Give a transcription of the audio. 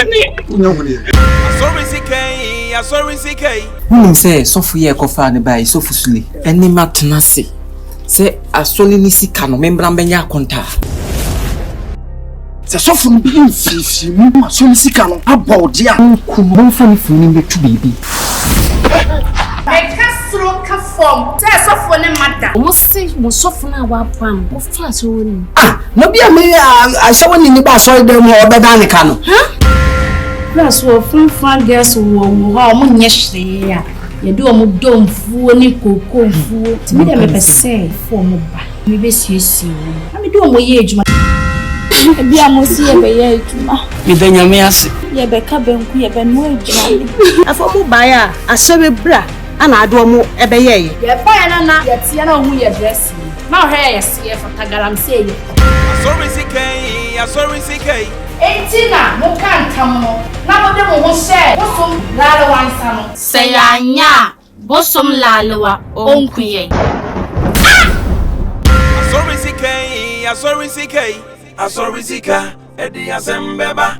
ASORE SIKA, ASORE SIKA. Who say so for ye cofa and by so for suli? Any matinasi. Say ASORE SIKA no membra benya conta. Say so for being fish, ASORE SIKA no about dear. Kumawood for me to baby. Form. Say so for no matter. Almost say most so for now what plan. What flash on? No be me I saw when you ba so dem or be dan kan. Plus wo fun girls wo mo nye hwe ya. Ye do mo dom fuo ni koko fuo. Ti me dem me pese for mo ba. Me be siesie wo. Me do mo ye adwuma. Bi amosi ye be ye adwuma. Me danya me ase. Ye be ka benku ye be no adwuma. Afo mo ba ya ASORE bra. Ana ado mo ebeye ye ba na ye tie na hu ye dress na hwe ye se for tagaram se ye ASORE SIKA, ASORE SIKA. Entina mo kan tam no na mo de mo ho hye bosom lalewa nsa no se ya nya bosom lalewa onkuye ASORE SIKA, ASORE SIKA. ASORE SIKA edi asembeba